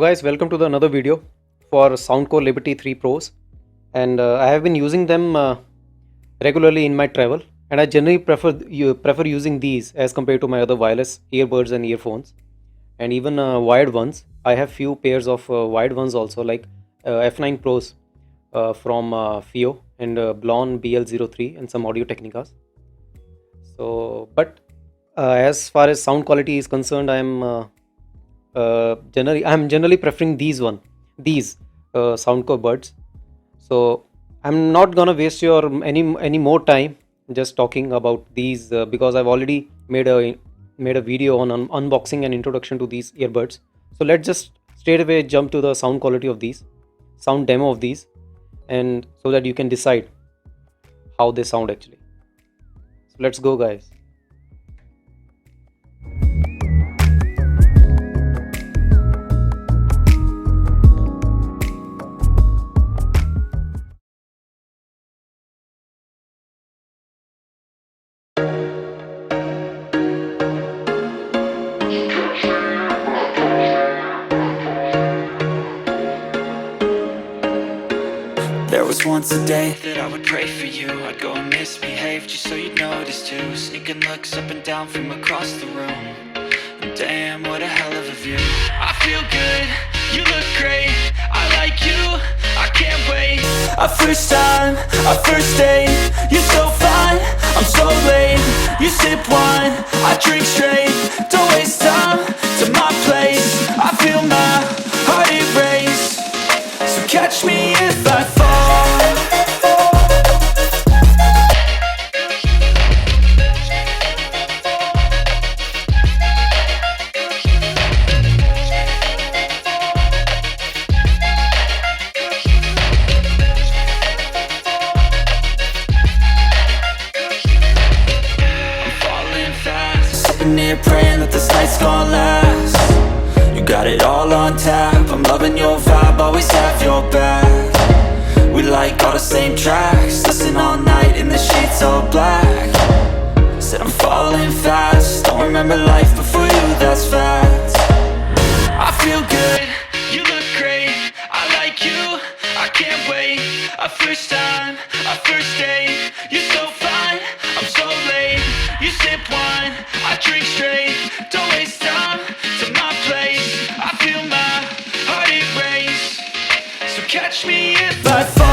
guys, welcome to another video for Soundcore Liberty 3 Pros, and I have been using them regularly in my travel, and I generally prefer using these as compared to my other wireless earbuds and earphones, and even wired ones. I have few pairs of wired ones also, like F9 Pros from FIO and Blon BL03 and some Audio Technicas. So, but as far as sound quality is concerned, I'm generally preferring these Soundcore buds. So I'm not gonna waste your any more time just talking about these because I've already made a video on unboxing and introduction to these earbuds. So let's just straight away jump to the sound quality of these, sound demo of these, and so that you can decide how they sound actually. So let's go, guys. There was once a day that I would pray for you. I'd go and misbehave just so you'd notice too. Sneaking looks up and down from across the room. Damn, what a hell of a view. I feel good, you look great. I like you, I can't wait. Our first time, our first date. You're so fine, I'm so late. You sip wine, I drink straight. Don't waste time to my place. I feel my heart erase. So catch me if I fall. Sitting here praying that this night's gonna last. You got it all on tap, I'm loving your vibe, always have your back. We like all the same tracks, listen all night in the sheets all black. Said I'm falling fast, don't remember life before you, that's fact. I feel good, you look great, I like you, I can't wait. Our first time, our first date. You're so fine, I'm so late. You sip wine, I drink straight. Don't waste time to my place. I feel my heart erase. So catch me if I fall.